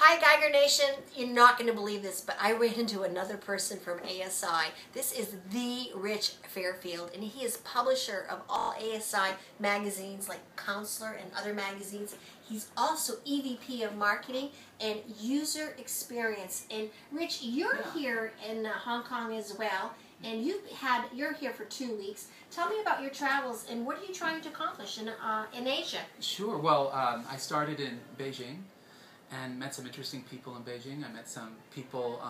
Hi Geiger Nation, you're not going to believe this, but I ran into another person from ASI. This is the Rich Fairfield, and he is publisher of all ASI magazines like Counselor and other magazines. He's also EVP of Marketing and User Experience. And Rich, you're here in Hong Kong as well, and you're here for 2 weeks. Tell me about your travels and what are you trying to accomplish in Asia? Sure. Well, I started in Beijing and met some interesting people in Beijing. I met some people,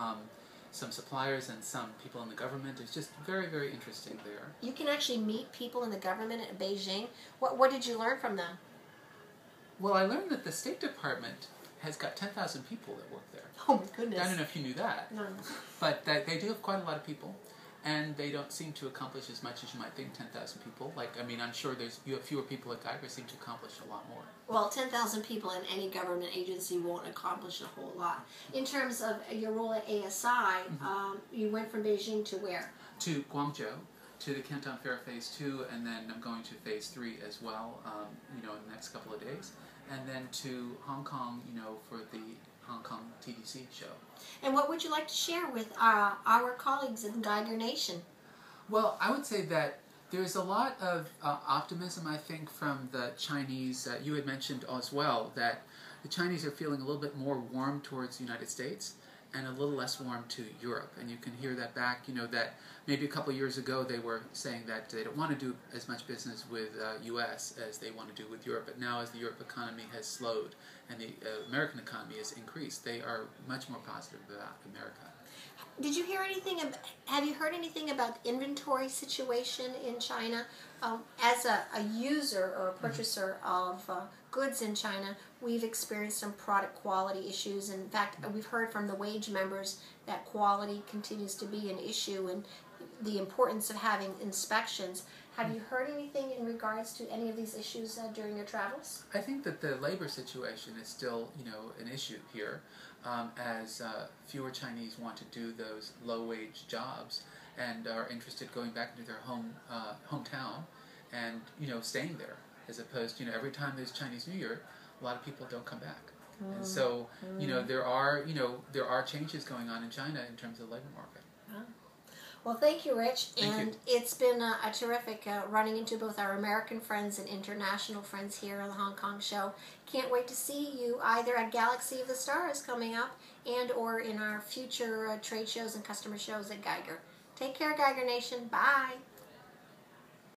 some suppliers and some people in the government. It's just very, very interesting there. You can actually meet people in the government at Beijing. What did you learn from them? Well, I learned that the State Department has got 10,000 people that work there. Oh my goodness. I don't know if you knew that. No. But they do have quite a lot of people. And they don't seem to accomplish as much as you might think, 10,000 people. I'm sure you have fewer people at Geiger seem to accomplish a lot more. Well, 10,000 people in any government agency won't accomplish a whole lot. In terms of your role at ASI, you went from Beijing to where? To Guangzhou, to the Canton Fair Phase 2, and then I'm going to Phase 3 as well, in the next couple of days. And then to Hong Kong, for the Hong Kong TDC show. And what would you like to share with our colleagues in Geiger Nation? Well, I would say that there's a lot of optimism, I think, from the Chinese. You had mentioned as well that the Chinese are feeling a little bit more warm towards the United States and a little less warm to Europe. And you can hear that back, that maybe a couple of years ago they were saying that they don't want to do as much business with U.S. as they want to do with Europe. But now as the Europe economy has slowed and the American economy has increased, they are much more positive about America. Did you hear anything, have you heard anything about the inventory situation in China? As a user or a purchaser of goods in China, we've experienced some product quality issues. In fact, we've heard from the wage members that quality continues to be an issue and the importance of having inspections. Have you heard anything in regards to any of these issues during your travels? I think that the labor situation is still, an issue here, as fewer Chinese want to do those low-wage jobs and are interested going back into their hometown and, staying there, as opposed, every time there's Chinese New Year, a lot of people don't come back. And so, there are changes going on in China in terms of the labor market. Well, thank you, Rich. Thank you. It's been a terrific running into both our American friends and international friends here on the Hong Kong show. Can't wait to see you either at Galaxy of the Stars coming up and or in our future trade shows and customer shows at Geiger. Take care, Geiger Nation. Bye.